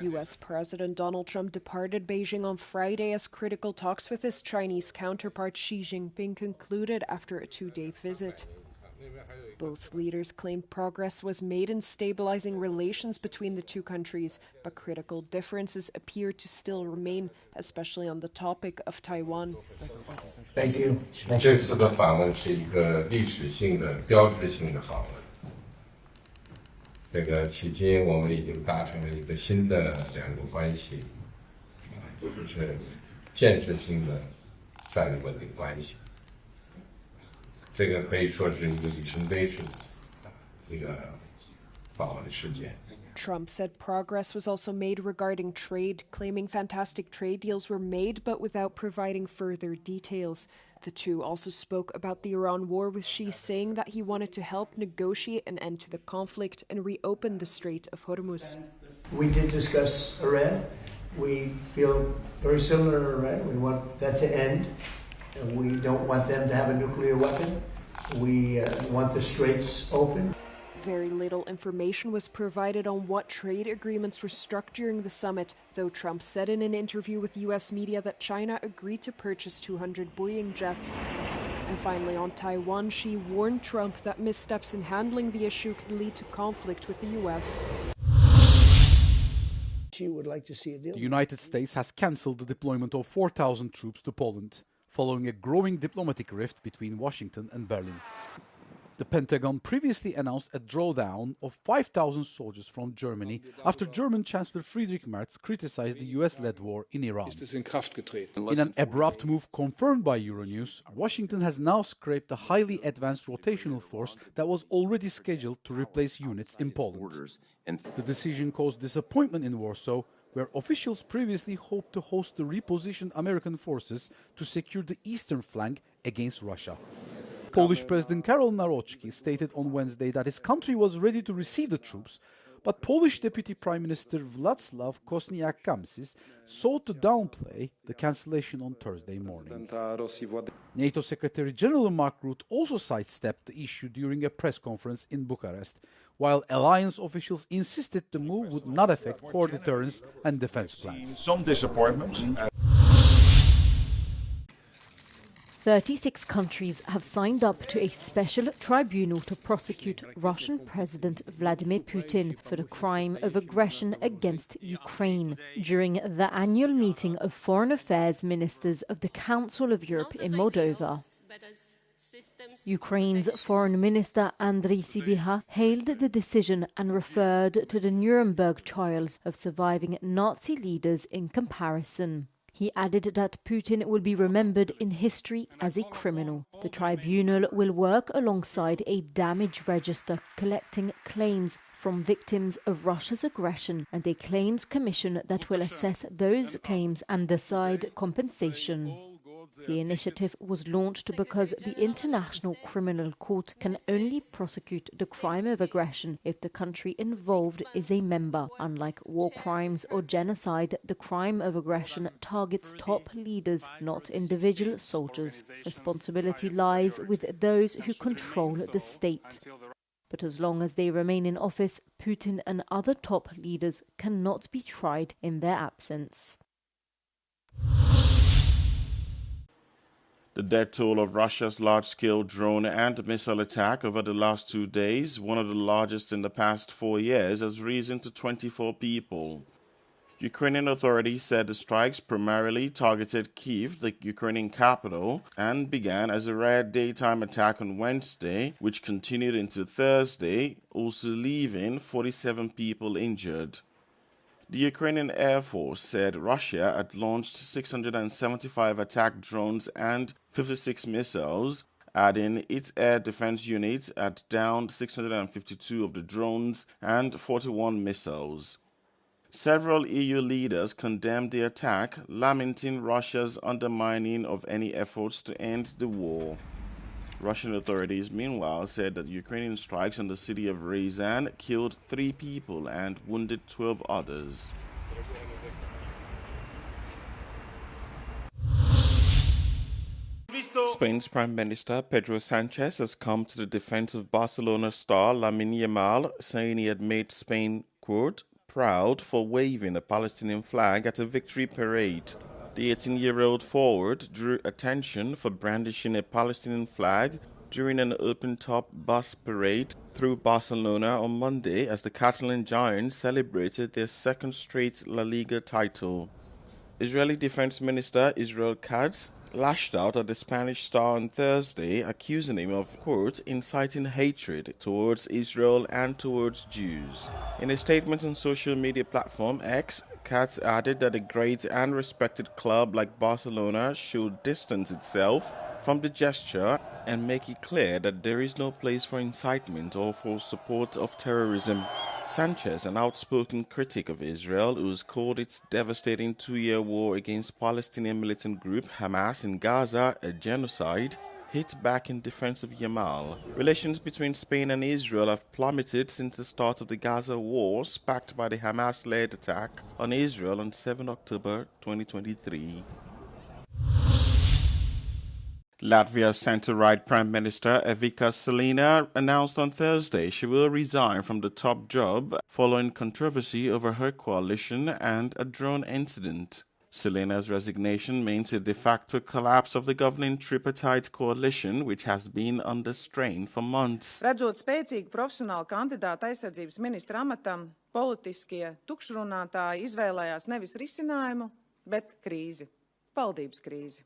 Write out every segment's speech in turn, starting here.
U.S. President Donald Trump departed Beijing on Friday as critical talks with his Chinese counterpart Xi Jinping concluded after a two-day visit. Both leaders claimed progress was made in stabilizing relations between the two countries, but critical differences appear to still remain, especially on the topic of Taiwan. Thank you. 这次的访问是一个历史性的、标志性的访问。这个迄今我们已经达成了一个新的两国关系，就是建设性的战略稳定关系。这个可以说是一个里程碑式的一个访问事件。 Trump said progress was also made regarding trade, claiming fantastic trade deals were made but without providing further details. The two also spoke about the Iran war, with Xi saying that he wanted to help negotiate an end to the conflict and reopen the Strait of Hormuz. We did discuss Iran. We feel very similar to Iran. We want that to end. We don't want them to have a nuclear weapon. We want the straits open. Very little information was provided on what trade agreements were struck during the summit, though Trump said in an interview with U.S. media that China agreed to purchase 200 Boeing jets. And finally, on Taiwan, Xi warned Trump that missteps in handling the issue could lead to conflict with the U.S. She would like to see a deal. The United States has cancelled the deployment of 4,000 troops to Poland, following a growing diplomatic rift between Washington and Berlin. The Pentagon previously announced a drawdown of 5,000 soldiers from Germany after German Chancellor Friedrich Merz criticized the US-led war in Iran. In an abrupt move confirmed by Euronews, Washington has now scrapped the highly advanced rotational force that was already scheduled to replace units in Poland. The decision caused disappointment in Warsaw, where officials previously hoped to host the repositioned American forces to secure the eastern flank against Russia. Polish President Karol Nawrocki stated on Wednesday that his country was ready to receive the troops, but Polish Deputy Prime Minister Władysław Kosiniak-Kamysz sought to downplay the cancellation on Thursday morning. NATO Secretary General Mark Rutte also sidestepped the issue during a press conference in Bucharest, while alliance officials insisted the move would not affect core deterrence and defense plans. Some disappointment. 36 countries have signed up to a special tribunal to prosecute Russian President Vladimir Putin for the crime of aggression against Ukraine during the annual meeting of foreign affairs ministers of the Council of Europe in Moldova. Ukraine's Foreign Minister Andriy Sybiha hailed the decision and referred to the Nuremberg trials of surviving Nazi leaders in comparison. He added that Putin will be remembered in history as a criminal. The tribunal will work alongside a damage register collecting claims from victims of Russia's aggression and a claims commission that will assess those claims and decide compensation. The initiative was launched because the International Criminal Court can only prosecute the crime of aggression if the country involved is a member. Unlike war crimes or genocide, the crime of aggression targets top leaders, not individual soldiers. Responsibility lies with those who control the state. But as long as they remain in office, Putin and other top leaders cannot be tried in their absence. The death toll of Russia's large-scale drone and missile attack over the last 2 days, one of the largest in the past 4 years, has risen to 24 people. Ukrainian authorities said the strikes primarily targeted Kyiv, the Ukrainian capital, and began as a rare daytime attack on Wednesday, which continued into Thursday, also leaving 47 people injured. The Ukrainian Air Force said Russia had launched 675 attack drones and 56 missiles, adding its air defense units had downed 652 of the drones and 41 missiles. Several EU leaders condemned the attack, lamenting Russia's undermining of any efforts to end the war. Russian authorities, meanwhile, said that Ukrainian strikes on the city of Ryazan killed 3 people and wounded 12 others. Spain's Prime Minister Pedro Sanchez has come to the defense of Barcelona star Lamine Yamal, saying he had made Spain, quote, proud for waving a Palestinian flag at a victory parade. The 18-year-old forward drew attention for brandishing a Palestinian flag during an open-top bus parade through Barcelona on Monday as the Catalan Giants celebrated their second straight La Liga title. Israeli Defense Minister Israel Katz lashed out at the Spanish star on Thursday, accusing him of, quote, inciting hatred towards Israel and towards Jews. In a statement on social media platform X, Katz added that a great and respected club like Barcelona should distance itself from the gesture and make it clear that there is no place for incitement or for support of terrorism. Sanchez, an outspoken critic of Israel who's called its devastating two-year war against Palestinian militant group Hamas in Gaza a genocide, hit back in defense of Yamal. Relations between Spain and Israel have plummeted since the start of the Gaza war, sparked by the Hamas-led attack on Israel on 7 October 2023. Latvia's centre-right Prime Minister Evika Selina announced on Thursday she will resign from the top job following controversy over her coalition and a drone incident. Selina's resignation means a de facto collapse of the governing tripartite coalition, which has been under strain for months. Redzot spēcīgu profesionālu kandidātu aizsardzības ministra amatam, politiskie tukšrunātāji izvēlējās nevis risinājumu, bet krīzi, valdības krīzi.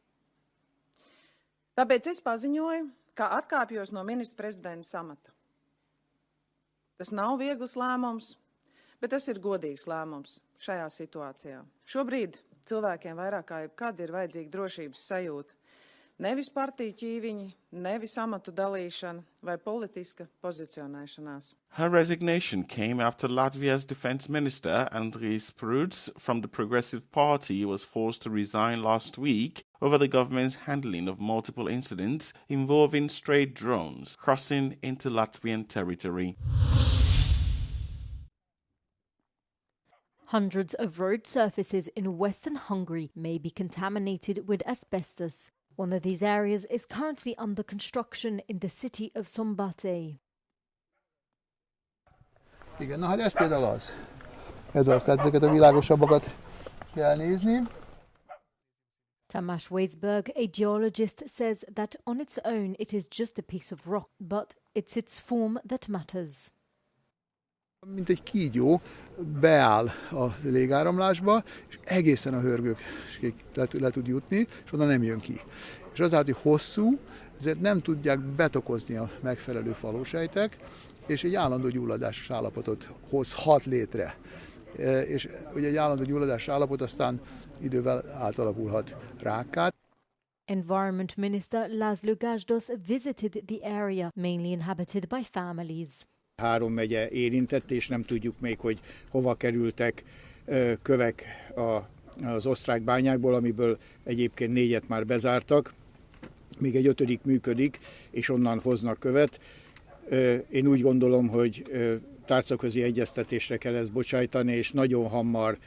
Tāpēc es paziņoju, ka atkāpjos no ministra prezidenta amata. Tas nav viegls lēmums, bet tas ir godīgs lēmums šajā situācijā. Šobrīd cilvēkiem vairāk kā jebkad ir vajadzīga drošības sajūta. Nevis partiju ķīviņi, nevis amatu dalīšana vai politiska pozicionēšanās. Her resignation came after Latvia's defense minister, Andris Spruds, from the Progressive Party, was forced to resign last week over the government's handling of multiple incidents involving stray drones crossing into Latvian territory. Hundreds of road surfaces in western Hungary may be contaminated with asbestos. One of these areas is currently under construction in the city of Szombathely. Igen, na hát ez például az. Ez az, tehát ezeket a világosabbakat kell nézni. Tamás Weisberg, a geologist, says that on its own it is just a piece of rock, but it's its form that matters. Mint egy kígyó beáll a légáramlásba, és egészen a hörgőkig le tud jutni, és onnan nem jön ki. És azáltal, hogy hosszú, ezért nem tudják betokozni a megfelelő falósejtek, és egy állandó gyulladásos állapotot hozhat létre. És ugye egy állandó gyulladásos állapot aztán idővel átalakulhat rákká. Environment Minister László Gazdos visited the area, mainly inhabited by families. 3 megye érintett, és nem tudjuk még, hogy hova kerültek kövek az osztrák bányákból, amiből egyébként 4-et már bezártak. Még egy 5. működik, és onnan hoznak követ. Én úgy gondolom, hogy tárcaközi egyeztetésre kell ezt bocsájtani, és nagyon hamar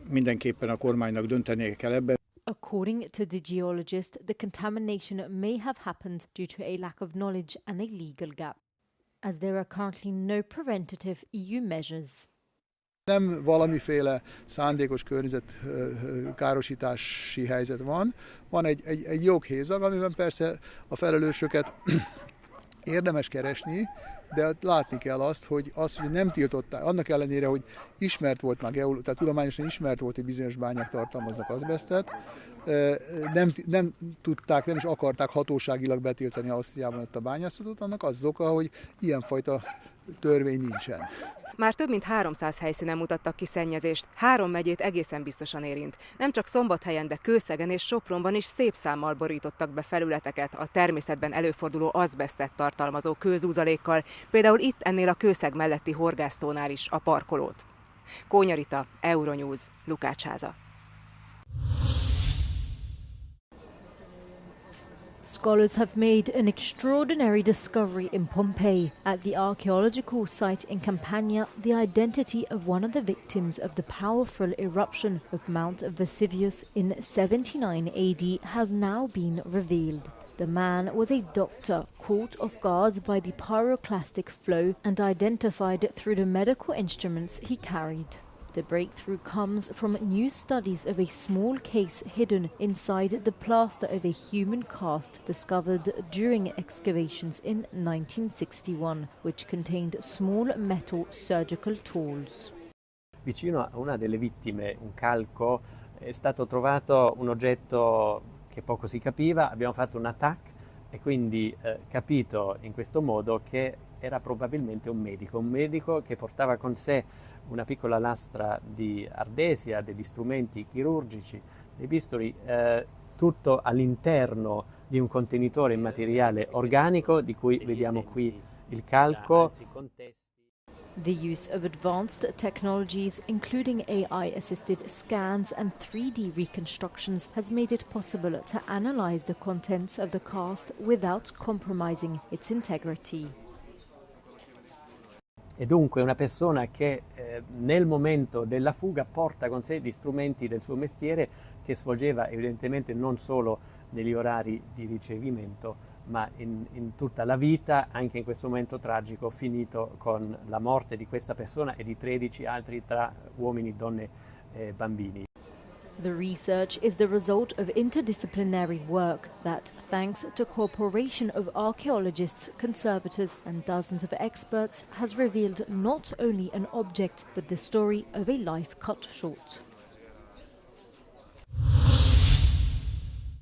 mindenképpen a kormánynak döntenie kell ebben. According to the geologist, the contamination may have happened due to a lack of knowledge and a legal gap, as there are currently no preventative EU measures. Nem valamiféle szándékos környezetkárosítási helyzet van. Van egy joghézag, amiben persze a felelősöket érdemes keresni, de látni kell azt, hogy nem tiltották, annak ellenére, hogy ismert volt már, tehát tudományosan ismert volt, hogy bizonyos bányák tartalmaznak azbesztet, nem tudták, nem is akarták hatóságilag betiltani Ausztriában ott a bányászatot, annak az oka, hogy ilyenfajta törvény nincsen. Már több mint 300 helyszínen mutattak ki szennyezést, 3 megyét egészen biztosan érint. Nem csak Szombathelyen, de Kőszegen és Sopronban is szép számmal borítottak be felületeket a természetben előforduló azbesztet tartalmazó kőzúzalékkal, például itt ennél a Kőszeg melletti horgásztónál is a parkolót. Kónya Rita, Euronews, Lukácsháza. Scholars have made an extraordinary discovery in Pompeii. At the archaeological site in Campania, the identity of one of the victims of the powerful eruption of Mount Vesuvius in 79 AD has now been revealed. The man was a doctor caught off guard by the pyroclastic flow and identified through the medical instruments he carried. The breakthrough comes from new studies of a small case hidden inside the plaster of a human cast discovered during excavations in 1961, which contained small metal surgical tools. Vicino a una delle vittime, un calco, è stato trovato un oggetto che poco si capiva, abbiamo fatto un attack e quindi capito in questo modo che era probabilmente un medico che portava con sé una piccola lastra di ardesia, degli strumenti chirurgici, dei bisturi, tutto all'interno di un contenitore in materiale organico di cui vediamo qui il calco. The use of advanced technologies, including AI-assisted scans and 3D reconstructions, has made it possible to analyze the contents of the cast without compromising its integrity. E dunque una persona che nel momento della fuga porta con sé gli strumenti del suo mestiere che svolgeva evidentemente non solo negli orari di ricevimento, ma in tutta la vita, anche in questo momento tragico finito con la morte di questa persona e di 13 altri tra uomini, donne e bambini. The research is the result of interdisciplinary work that, thanks to cooperation of archaeologists, conservators and dozens of experts, has revealed not only an object but the story of a life cut short.